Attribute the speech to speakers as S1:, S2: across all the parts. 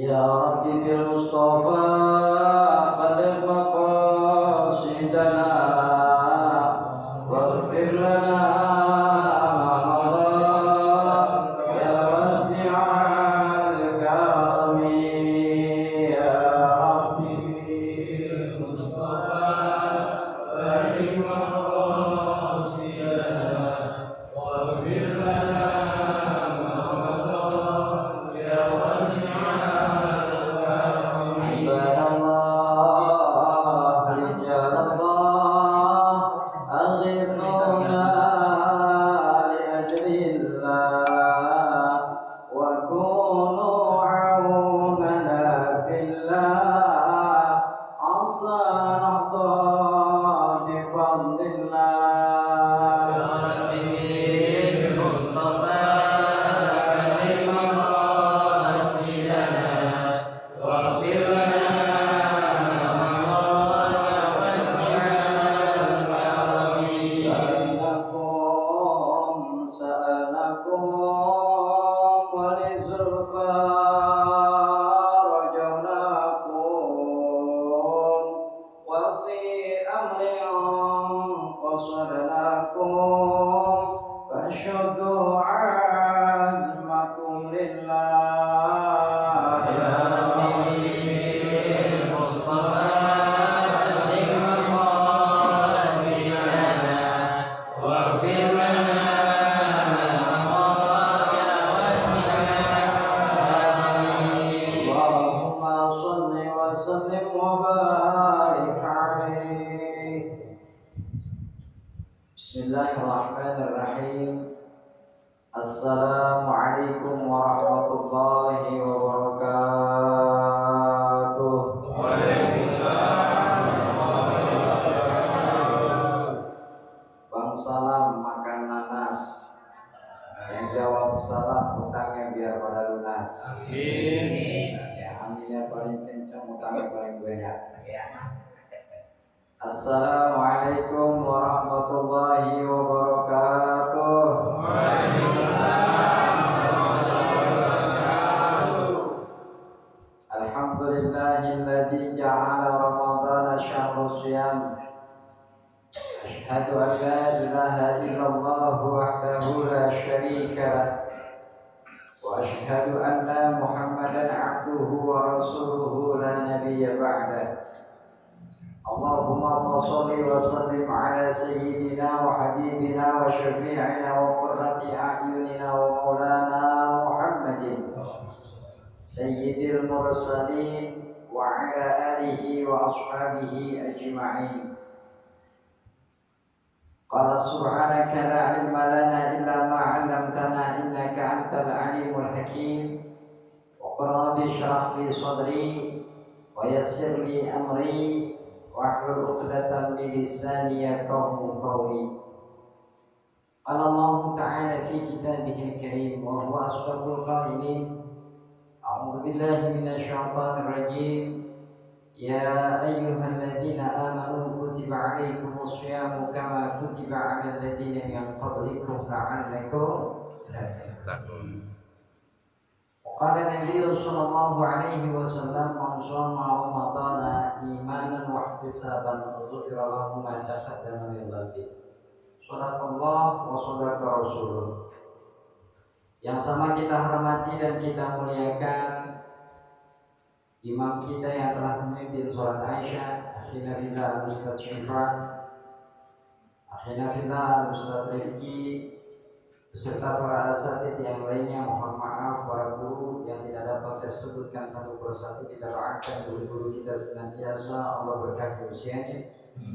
S1: يا رب بالمصطفى بلغ مقاصدنا واغفر لنا ما مضى يا واسع الكرم يا رب بالمصطفى بلغ مقاصدنا واغفر لنا Bismillahirrahmanirrahim. Assalamualaikum warahmatullahi wabarakatuh. Waalaikumsalam warahmatullahi wabarakatuh. Bang salam makan nanas, yang jawab salam utangnya biar pada lunas. Amin. Ya, aminnya paling kencang, utangnya paling banyak. Assalamualaikum warahmatullahi wabarakatuh. Waalaikumsalam warahmatullahi wabarakatuh. Alhamdulillahilladzi ja'ala Ramadhana syahrul shiyam. Asyhadu an la ilaha illallah wahdahu la syarika lah. Wa asyhadu anna Muhammadan abduhu wa rasuluhu la nabiyya ba'dah. Allahumma shalli wa sallim ala sayyidina wa habibina wa syafi'ina wa qurrati a'yunina wa maulana Muhammadin sayyidil mursalin wa ala alihi wa ashabihi ajma'in. Qala subhanaka la ilma lana illa ma 'allamtana innaka antal alimul hakim. Wa qul rabbi shrah li sadri wa yassir li amri wahlul 'uqdatam min lisani yafqahu qawli. Qala Allah ta'ala fi kitabihil karim wa huwa asdaqul qailin. A'udzu billahi minasy syaithanir rajim. Ya ayyuhalladzina amanu kutiba 'alaikumus syiyamu kama kutiba 'alal ladzina min qablikum la'allakum tattaqun. Qala Nabi sallallahu alaihi wasallam man shoma ramadhana imanan wa ihtisaban ghufira lahu ma taqaddama min dhanbi. Shadaqallah wa shadaqa rasulullah. Yang sama kita hormati dan kita muliakan imam kita yang telah memimpin sholat Aisyah, akhina fillah Ustaz Syifa, akhina fillah Ustaz Rifki, beserta para asatidz yang lainnya. Mohon maaf para guru yang tidak dapat saya sebutkan satu persatu. Kita doakan guru-guru kita senantiasa Allah berkahi usianya,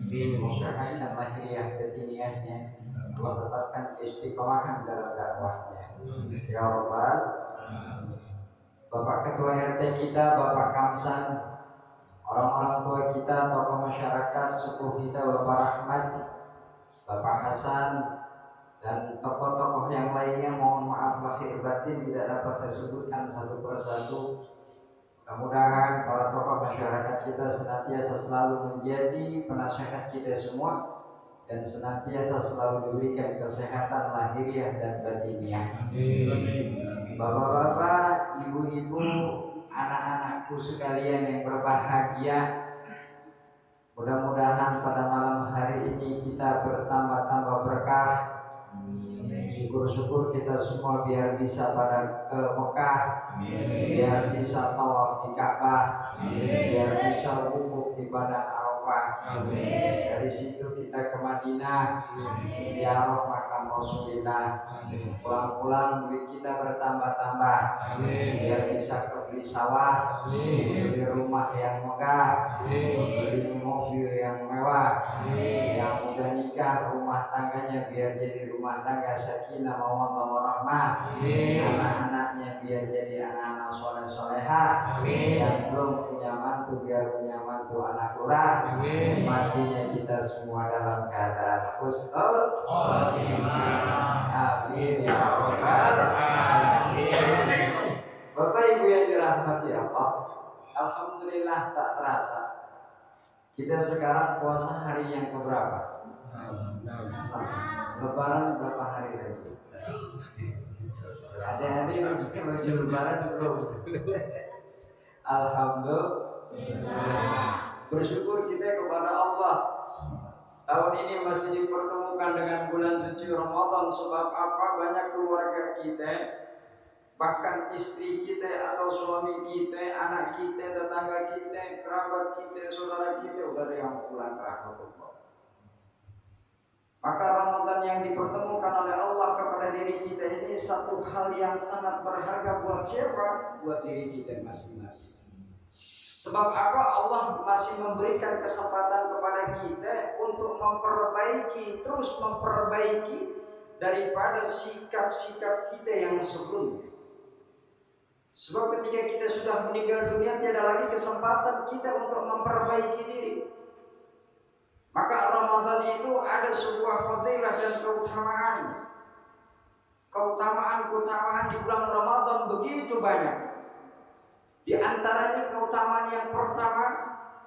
S1: bin musyahadah dan lahiriah batiniyahnya, Allah tetapkan istiqomahan dalam dakwahnya ya Rabbal. Bapak Ketua RT kita, Bapak Kamsan, orang-orang tua kita, tokoh masyarakat, sepuh kita Bapak Rahmat, Bapak Hasan, dan tokoh-tokoh yang lainnya, mohon maaf lahir batin tidak dapat saya sebutkan satu persatu. Mudah-mudahan para tokoh masyarakat kita senantiasa selalu menjadi penasehat kita semua dan senantiasa selalu diberikan kesehatan lahiriah dan batiniah. Bapak-bapak, ibu-ibu, anak-anakku sekalian yang berbahagia. Mudah-mudahan pada malam hari ini kita bertambah-tambah berkah. Syukur-syukur kita semua biar bisa pada ke Mekah, biar bisa tawaf di Ka'bah, biar bisa wukuf di Padang Arafah. Dari situ kita ke Madinah, ziarah makam Rasulullah. Pulang-pulang duit kita bertambah-tambah, biar bisa beli sawah, beli rumah yang megah, beli mobil yang mewah, yang udah nikah rumah tangganya biar jadi rumah tangga sakinah mawaddah warahmah, anak-anaknya biar jadi anak-anak soleh-solehah, yang belum punya mantu biar punya mantu anak lurah, matinya kita semua dalam keadaan husnul khotimah. Amin ya rabbal alamin. Bapak Ibu yang dirahmati Allah, alhamdulillah tak terasa kita sekarang puasa hari yang keberapa? Lebaran berapa hari lagi? Ada yang menuju Lebaran belum? Alhamdulillah. Bersyukur kita kepada Allah. Tahun ini masih dipertemukan dengan bulan suci Ramadan. Sebab apa? Banyak keluarga kita, bahkan istri kita atau suami kita, anak kita, tetangga kita, kerabat kita, saudara kita udah ada yang pulang ke rahmatullah. Maka Ramadan yang dipertemukan oleh Allah kepada diri kita ini satu hal yang sangat berharga buat siapa? Buat diri kita masing-masing. Sebab apa? Allah masih memberikan kesempatan kepada kita untuk memperbaiki, terus memperbaiki daripada sikap-sikap kita yang sebelumnya. Sebab ketika kita sudah meninggal dunia, tiada lagi kesempatan kita untuk memperbaiki diri. Maka Ramadan itu ada sebuah fadilah dan keutamaan. Keutamaan-keutamaan di bulan Ramadan begitu banyak. Di antaranya keutamaan yang pertama,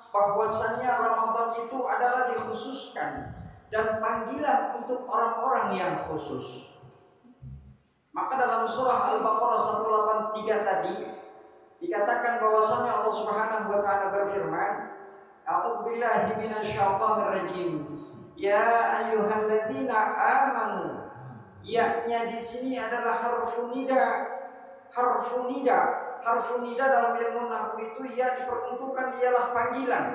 S1: bahwasannya Ramadan itu adalah dikhususkan dan panggilan untuk orang-orang yang khusus. Maka dalam surah Al-Baqarah 183 tadi dikatakan bahwasannya Allah Subhanahu wa taala berfirman, A'udzubillahi minasyaitonirrajim. Ya ayyuhalladzina amanu. Ya-nya di sini adalah harfun nida. Harfun nida. Harfun nida dalam ilmu nahwu itu ya diperuntukkan ialah panggilan.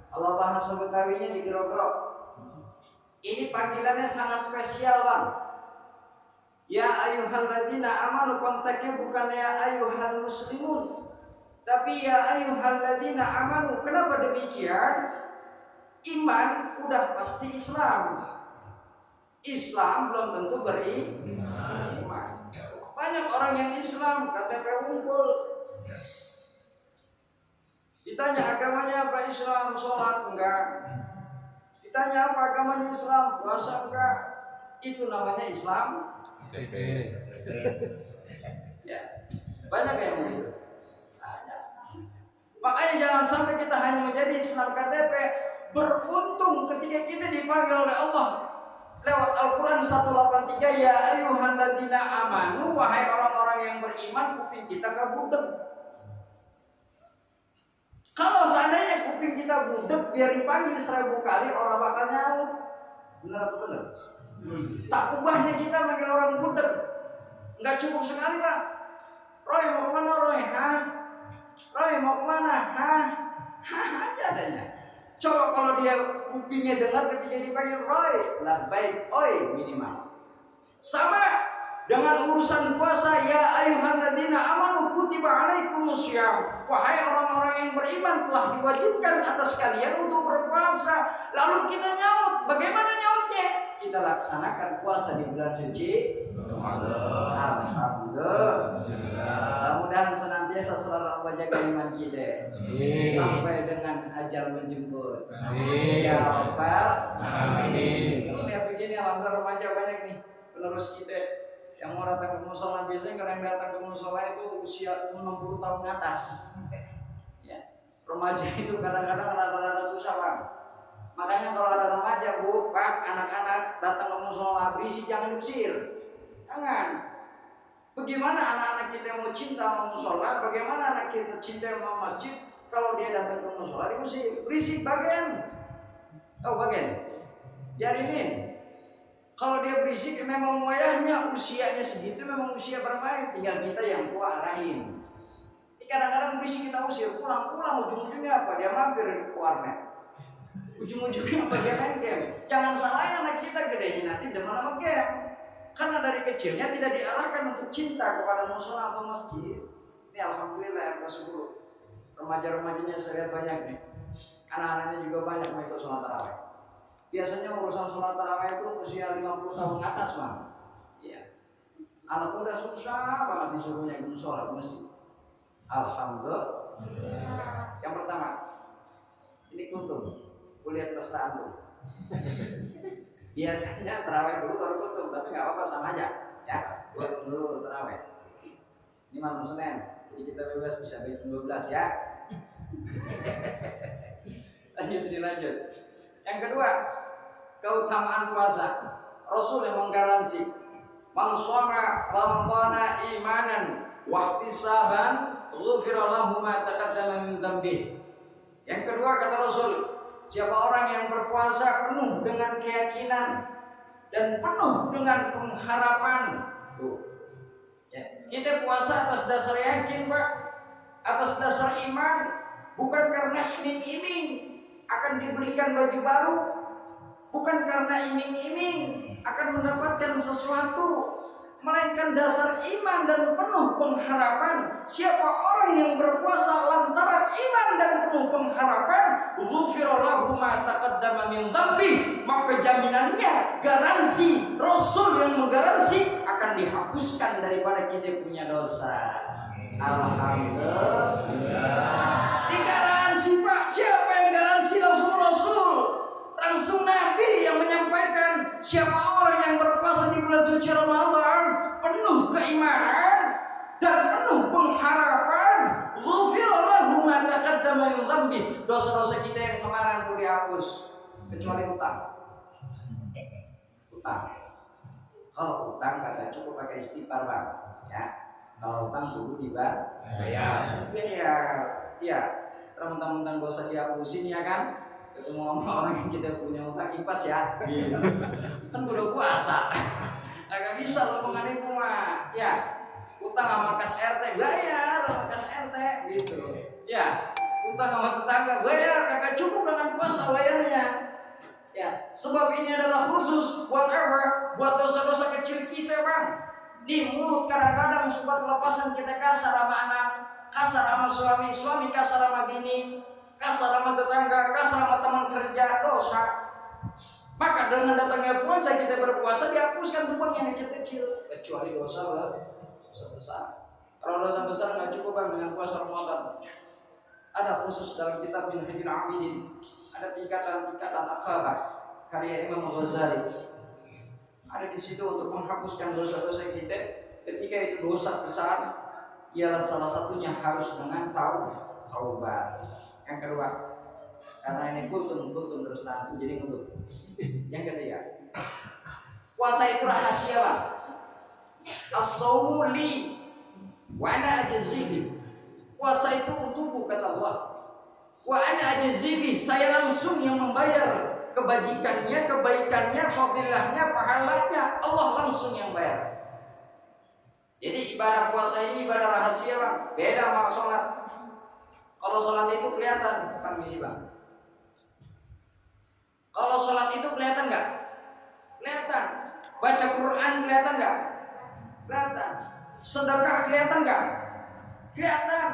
S1: Allah bahasa Betawinya digerok-gerok. Ini panggilannya sangat spesial, Bang. Ya ayyuhalladzina amanu, konteksnya bukan ya ayyuhal muslimun, tapi ya ayyuhalladzina amanu. Kenapa demikian? Iman udah pasti Islam. Islam belum tentu beriman. Banyak orang yang Islam, KTP unggul. Ditanya agamanya apa? Islam, sholat enggak. Ditanya apa agamanya? Islam, puasa enggak. Itu namanya Islam. Ya, banyak yang begitu. Makanya jangan sampai kita hanya menjadi Islam KTP. Beruntung ketika kita dipanggil oleh Allah lewat Al-Quran 183, ya ayyuhalladzina amanu, wahai orang-orang yang beriman, kuping kita gak budek. Kalau seandainya kuping kita budek, biar dipanggil 1000 kali orang bakal nyaut. Benar apa benar? Tak ubahnya kita manggil orang budek. Nggak cukup sekali, Pak. Roy mau kemana, Roy? Hah? Roy mau kemana? Hah? Hah aja adanya. Coba kalau dia kupingnya dengar ketika dipanggil Roy, labbaik, oi minimal. Sama dengan urusan puasa, ya ayyuhalladzina amanu kutiba alaikumussyam. Wahai orang-orang yang beriman, telah diwajibkan atas kalian untuk berpuasa. Lalu kita nyaut. Bagaimana nyautnya? Kita laksanakan puasa di bulan suci Ramadan. Alhamdulillah. Mudah-mudahan senantiasa selalu Allah jaga iman kita sampai dengan ajal menjemput. Ya Rabbal alamin. Kalau lihat begini, alhamdulillah remaja banyak nih penerus kita yang mau datang ke musola. Biasanya kalau yang datang ke musola itu usia 60 tahun ke atas. Ya, remaja itu kadang-kadang rada-rada susah, Bang. Makanya kalau ada remaja, Bu, Pak, anak-anak datang ke musola berisik, jangan diusir. Jangan.
S2: Bagaimana anak-anak kita mau cinta sama musola? Bagaimana anak kita cinta sama masjid? Kalau dia datang ke musola diusir, berisik bagian. Oh bagian, biarinin. Kalau dia berisik memang wayahnya usianya segitu, memang usia bermain. Tinggal kita yang tua arahin. Kadang-kadang berisik kita usir, pulang-pulang ujung-ujungnya apa? Dia mampir ke warnet. Ujung-ujungnya apa? Dia main game. Jangan salahin anak kita, gedenya nanti demen sama game. Karena dari kecilnya tidak diarahkan untuk cinta kepada musola atau masjid. Ini alhamdulillah RK 10. Remaja-remajanya saya lihat banyak nih. Anak-anaknya juga banyak mau ikut sholat tarawih. Biasanya urusan sholat tarawih itu usia 50 tahun ke atas, Bang. Iya. Anak muda susah banget disuruhnya ikut sholat masjid. Alhamdulillah. Yang pertama, ini kuntum, kuliah terserah antum. Biasanya tarawih dulu baru kuntum, tapi nggak apa-apa sama aja. Ya, buat dulu tarawih. Ini malam Senin, jadi kita bebas bisa jam 12 ya. Lanjut. Yang kedua, keutamaan puasa. Rasul yang menggaransi, "Man shoma Ramadhana imanan wa ihtisaban, ghufira lahu ma taqaddama min dzambi." Yang kedua kata Rasul, siapa orang yang berpuasa penuh dengan keyakinan dan penuh dengan pengharapan. Tuh. Ya, kita puasa atas dasar yakin, Pak. Atas dasar iman, bukan karena iming-iming akan diberikan baju baru, bukan karena iming-iming akan mendapatkan sesuatu, melainkan dasar iman dan penuh pengharapan. Siapa orang yang berpuasa lantaran iman dan penuh pengharapan, ghufira lahu ma taqaddama min dzambi, maka jaminannya, garansi, Rasul yang menggaransi akan dihapuskan daripada kita punya dosa. Alhamdulillah. Digaransi, Pak. Siapa yang garansi? Langsung Rasul, langsung Nabi yang menyampaikan, siapa orang yang berpuasa di bulan suci Ramadan penuh keimanan dan penuh pengharapan, ghufira lahu ma taqaddama min dzambi, dosa-dosa kita yang kemarin itu dihapus, kecuali utang. Kalau utang kagak cukup pakai istighfar, Bang, ya. Kalau utang dulu dibayar. Iya. Teman-teman gak usah dihapusin ya kan? Ketemu sama orang yang kita punya utang impas ya. Kan udah puasa. Agak bisa lompongan itu mah. Ya. Utang sama kas RT bayar, sama kas RT gitu. Ya. Utang sama tetangga bayar, kagak cukup dengan puasa bayarnya. Ya, sebab ini adalah khusus buat apa? Buat dosa-dosa kecil kita, Bang. Di mulut kadang-kadang suatu lepasan kita kasar sama anak, kasar sama suami, suami kasar sama bini, kasar sama tetangga, kasar sama teman kerja, dosa. Maka dengan datangnya puasa kita berpuasa dihapuskan tuh yang kecil-kecil, kecuali dosa besar. Kalau dosa besar nggak cukup, Bang, dengan puasa Ramadan. Ada khusus dalam kitab Minhajul Abidin, ada tingkatan-tingkatan akabah karya Imam Ghazali. Ada di situ untuk menghapuskan dosa-dosa kita. Ketika itu dosa besar, ialah salah satunya harus dengan taubat. Yang kedua, karena ini kultum terus nanti jadi kultum. Yang ketiga, puasa itu rahasia, Bang. As-shaumu li wa ana ajzihi. Puasa itu untukku, kata Allah. Wa ana ajzihi, saya langsung yang membayar kebajikannya, kebaikannya, fadilahnya, pahalanya, Allah langsung yang bayar. Jadi ibadah puasa ini ibadah rahasia, Bang. Beda sama sholat. Kalau sholat itu kelihatan, bukan misi, Bang. Kalau sholat itu kelihatan nggak? Kelihatan. Baca Quran kelihatan nggak? Kelihatan. Sedekah kelihatan nggak? Kelihatan.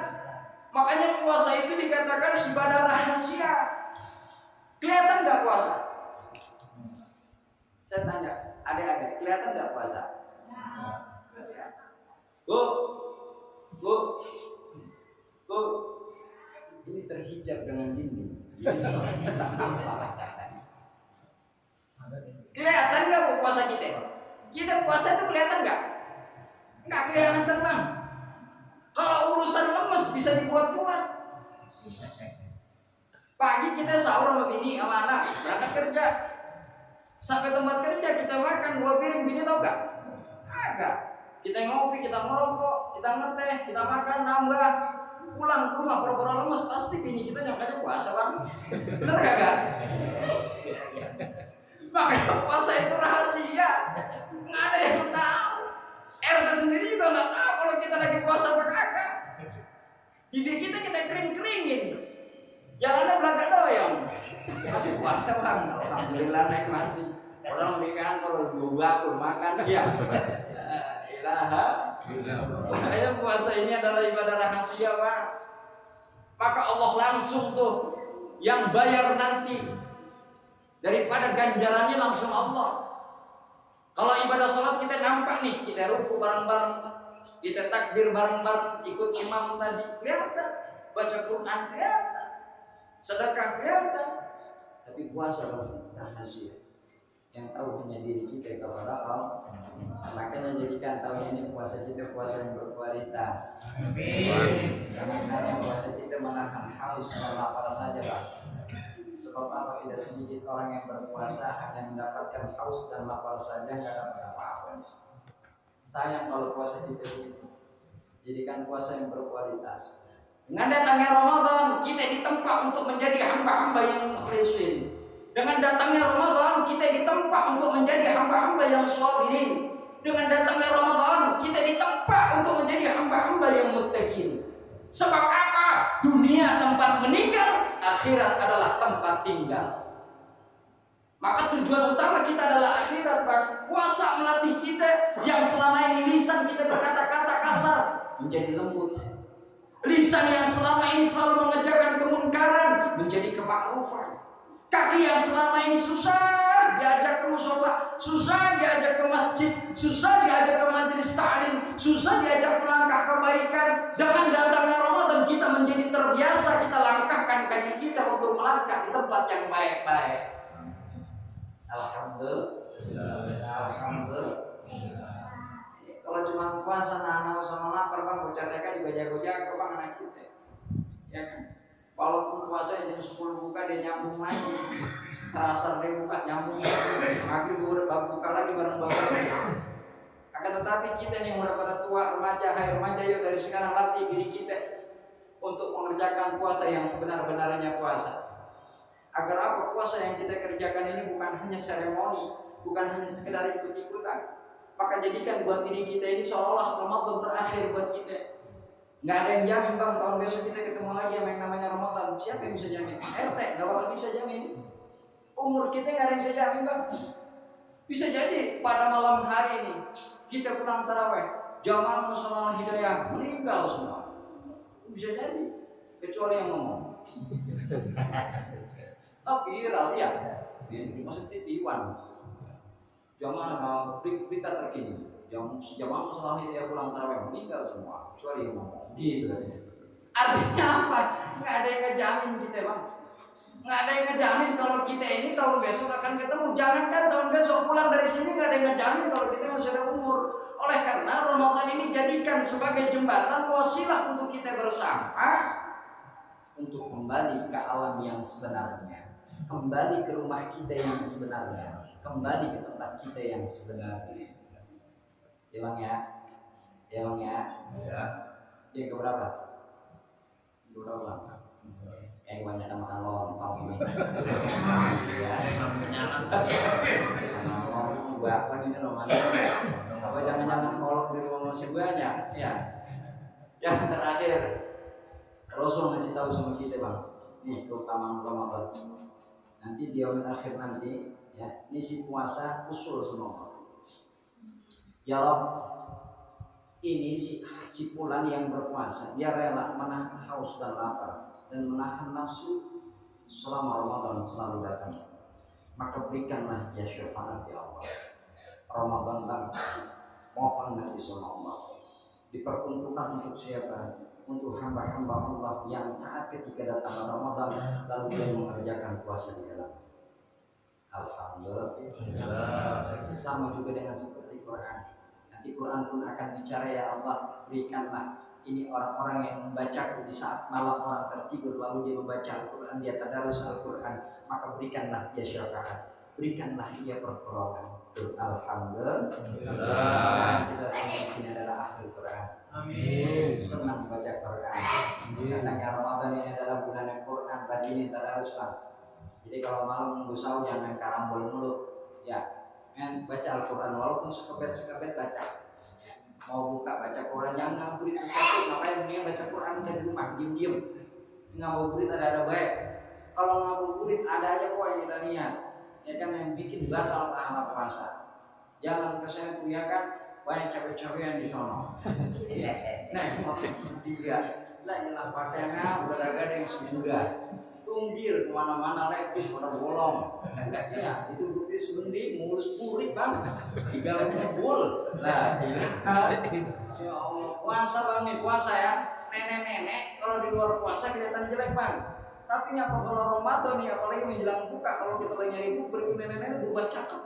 S2: Makanya puasa itu dikatakan ibadah rahasia. Kelihatan nggak puasa? Saya tanya, adik-adik, kelihatan nggak puasa? Bu, ini terhijab dengan dinding. Kelihatan nggak bu puasa kita? Kita puasa itu kelihatan nggak? Nggak kelihatan, Bang. Kalau urusan lemes bisa dibuat-buat. Pagi kita sahur sama bini, sama anak, berangkat kerja. Sampai tempat kerja kita makan 2 piring, bini tau gak? Agak. Kita ngopi, kita merokok, kita ngeteh, kita makan, nambah. Pulang ke rumah pura-pura lemes, pasti bini kita nyangkanya puasa Bang. Bener gak? Makanya puasa itu rahasia. Nggak ada yang tahu. RT sendiri juga nggak tahu kalau kita lagi puasa apa kagak. Bibir kita kering-keringin. Jalannya belakang doyong. Masih puasa Bang. Alhamdulillah naik masih. Orang di kantor dua makan ya. Ilaha. Makanya puasa ini adalah ibadah rahasia Bang. Maka Allah langsung tuh yang bayar nanti daripada ganjarannya langsung Allah. Kalau ibadah sholat kita nampak nih, kita ruku bareng-bareng, kita takbir bareng-bareng, ikut imam tadi kelihatan, baca Quran kelihatan, sedekah kelihatan. Tapi puasa rahasia. Yang tahu hanya diri kita kepada Allah. Makanya jadikan tahun ini puasa kita puasa yang berkualitas. Amin. Jangan hanya puasa kita menahan haus dan lapar saja Pak. Sebab apa, tidak sedikit orang yang berpuasa hanya mendapatkan haus dan lapar saja, nggak dapat apa-apa. Sayang kalau puasa kita begitu. Jadikan puasa yang berkualitas. Dengan datangnya Ramadan kita ditempa untuk menjadi hamba-hamba yang mukhlisin. Dengan datangnya Ramadan kita ditempa untuk menjadi hamba-hamba yang sabirin. Dengan datangnya Ramadan kita ditempa untuk menjadi hamba-hamba yang muttaqin. Sebab apa? Dunia tempat meninggal, akhirat adalah tempat tinggal. Maka tujuan utama kita adalah akhirat Pak. Puasa melatih kita yang selama ini lisan kita berkata-kata kasar menjadi lembut. Lisan yang selama ini selalu mengerjakan kemungkaran menjadi kemakrufan. Kaki yang selama ini susah diajak ke musola, susah diajak ke masjid, susah diajak ke majelis ta'lim, susah diajak melangkah kebaikan. Dengan datangnya Ramadan kita menjadi terbiasa, kita langkahkan kaki kita untuk melangkah di tempat yang baik-baik. Alhamdulillah. Alhamdulillah. Kalau cuma puasa nahan sama lapar Bang, bocah TK juga jago-jago Bang anak kita. Ya kan? Walaupun puasa jam 10 buka dia nyambung lagi. Terasa dia buka nyambung lagi. Maghrib udah buka lagi bareng-bareng. Akan tetapi kita nih udah pada tua remaja, hai remaja yuk dari sekarang latih diri kita untuk mengerjakan puasa yang sebenar-benarnya puasa. Agar apa? Puasa yang kita kerjakan ini bukan hanya seremoni, bukan hanya sekedar ikut-ikutan. Maka jadikan buat diri kita ini seolah Ramadan terakhir buat kita. Nggak ada yang jamin Bang, tahun besok kita ketemu lagi sama yang namanya Ramadan. Siapa yang bisa jamin? RT nggak bakal bisa jamin. Umur kita nggak ada yang bisa jamin Bang. Bisa jadi pada malam hari ini kita pulang taraweh, jamaah musola hidayah meninggal semua. Bisa jadi, kecuali yang ngomong. Tapi viral ya, maksud titiwan. Jamaah berita terkini. Yang jamaah musola hidayah pulang taraweh meninggal semua, kecuali yang ngomong. Gitu. Artinya apa? Nggak ada yang ngejamin kita Bang. Nggak ada yang ngejamin kalau kita ini tahun besok akan ketemu. Jangankan tahun besok pulang dari sini, nggak ada yang ngejamin kalau kita masih ada umur. Oleh karena Ramadan ini jadikan sebagai jembatan wasilah untuk kita bersama untuk kembali ke alam yang sebenarnya, kembali ke rumah kita yang sebenarnya, kembali ke tempat kita yang sebenarnya. Ya Bang ya, ya Bang ya. Yang keberapa? Keberapa? Yang banyak makan lontong ini. Ya. Lontong gua apa ini namanya? Apa jangan-jangan kolok di rumah masih banyak? Ya. Yang terakhir, Rasul ngasih tahu sama kita Bang, nih keutamaan Ramadan. Nanti di yaumil akhir nanti, ya, isi puasa usul semua. Ya Rabb, ini si fulan yang berpuasa, dia rela menahan haus dan lapar dan menahan nafsu selama Ramadan selalu datang. Maka berikanlah ya syafaat ya Allah. Ramadan datang, mohon nanti sama Allah. Diperuntukkan untuk siapa? Untuk hamba-hamba Allah yang taat ketika datang Ramadan lalu dia mengerjakan puasa di dalam. Alhamdulillah. Sama juga dengan seperti Quran. Nanti Quran pun akan bicara ya Allah, berikanlah ini orang-orang yang membaca di saat malam orang tertidur lalu dia membaca Al-Quran, dia tadarus Al-Quran, maka berikanlah dia syafaat, berikanlah dia pertolongan. Alhamdulillah. Kita semua di sini ada sini tadarus Bang. Jadi kalau malam nunggu sahur jangan main karambol mulu. Ya, baca Al-Quran walaupun sekebet baca. Mau buka baca Quran jangan ngaburit sesuatu, ngapain dia baca Quran di rumah diem. Ngaburit ada baik. Kalau ngaburit ada aja kok yang kita lihat. Ya kan yang bikin batal pahala puasa. Jangan kesana tuh ya kan banyak cewek-cewek yang di sono. Nah, tiga. Lah nyelah pakaiannya udah ada yang sudah. Tunggir kemana-mana lepis pada bolong. Ya itu bukti sebendi mulus purik Bang. Tinggal nyebul. Lah ya Allah, puasa Bang nih puasa ya. Nenek-nenek kalau di luar puasa kelihatan jelek Bang. Tapi nyapa kalau Ramadan nih apalagi menjelang buka kalau kita lagi nyari buku nenek-nenek berubah cakep.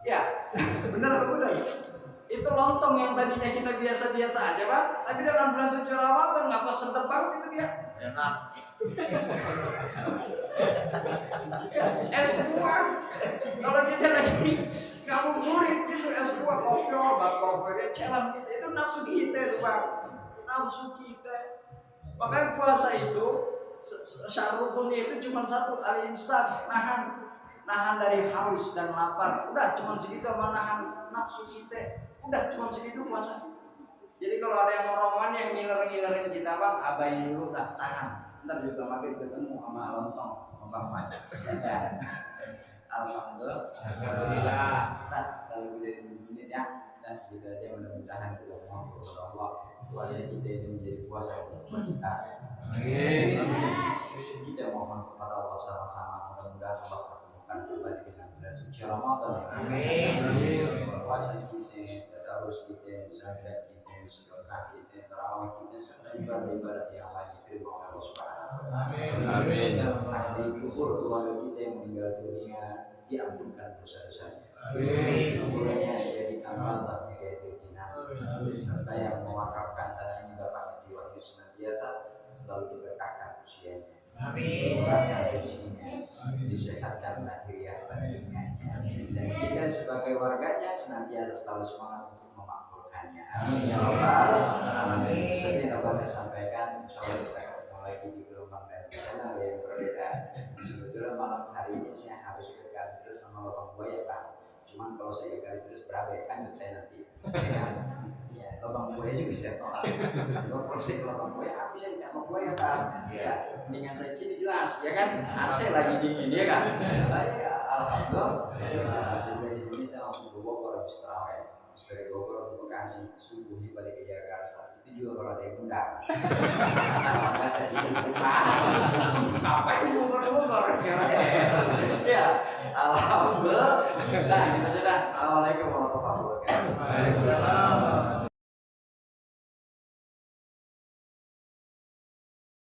S2: Ya, benar apa benar? Itu lontong yang tadinya kita biasa-biasa aja Bang. Tapi dalam bulan suci Ramadan ngapa sedap banget itu dia. Enak. Es buah. Kalau kita lagi ngabuburit itu es buah kopi obat kopi celam kita itu nafsu kita itu Bang. Nafsu kita. Makanya puasa itu syarutunnya itu cuma satu, al-imsak, nahan dari haus dan lapar. Udah cuma segitu sama nahan nafsu kita. Udah cuma segitu puasa. Jadi kalau ada yang roman yang ngiler-ngilerin kita Bang, abain dulu dah tahan. Ntar juga makin ketemu sama lontong, sama Bang Man. Alhamdulillah. Nah, kalau kita menit ya, dan segitu aja mudah-mudahan kita mohon kepada Allah puasa kita ini menjadi puasa yang berkualitas. Amin. Kita mohon kepada Allah sama-sama mudah-mudahan Allah pertemukan kembali dengan bulan suci Ramadan. Amin. Puasa kita, tadarus kita, zakat kita, sedekah kita, tarawih kita, serta ibadah-ibadah yang lain diterima oleh Allah Subhanahu wa taala. Amin. Ahli kubur keluarga kita yang meninggal dunia diampunkan dosa-dosanya. Amin. Kuburannya dijadikan rata yaitu jinnah. Serta yang mewakafkan tanah ini Bapak jiwa senantiasa selalu diberkahkan usianya. Amin. Diberkahkan rezekinya, disehatkan lahiriah batinnya. Dan kita sebagai warganya senantiasa selalu semangat untuk memakmurkannya. Amin ya Rabbal alamin. Seperti yang dapat saya sampaikan, insyaallah kita ketemu lagi di gelombang dan channel yang berbeda. Sebetulnya malam hari ini saya harus ke Kalideres sama Lubang Buaya Pak. Cuman kalau saya ke Kalideres berapa ya kan saya nanti. Ya, Lubang Buaya juga bisa tolak. Kalau proses Lubang Buaya, aku saya tidak mau buaya Pak. Ya, dengan saya sini jelas, ya kan? AC lagi dingin, ya kan? Ya, alhamdulillah. Dari sini saya langsung ke Bogor habis terawih. Dari Bogor ke Bekasi, subuh balik ke Jakarta. Itu juga kalau ada yang undang. Maka saya di rumah. Apa itu Bogor? Ya, alhamdulillah. Nah, kita sudah. Assalamualaikum warahmatullahi wabarakatuh.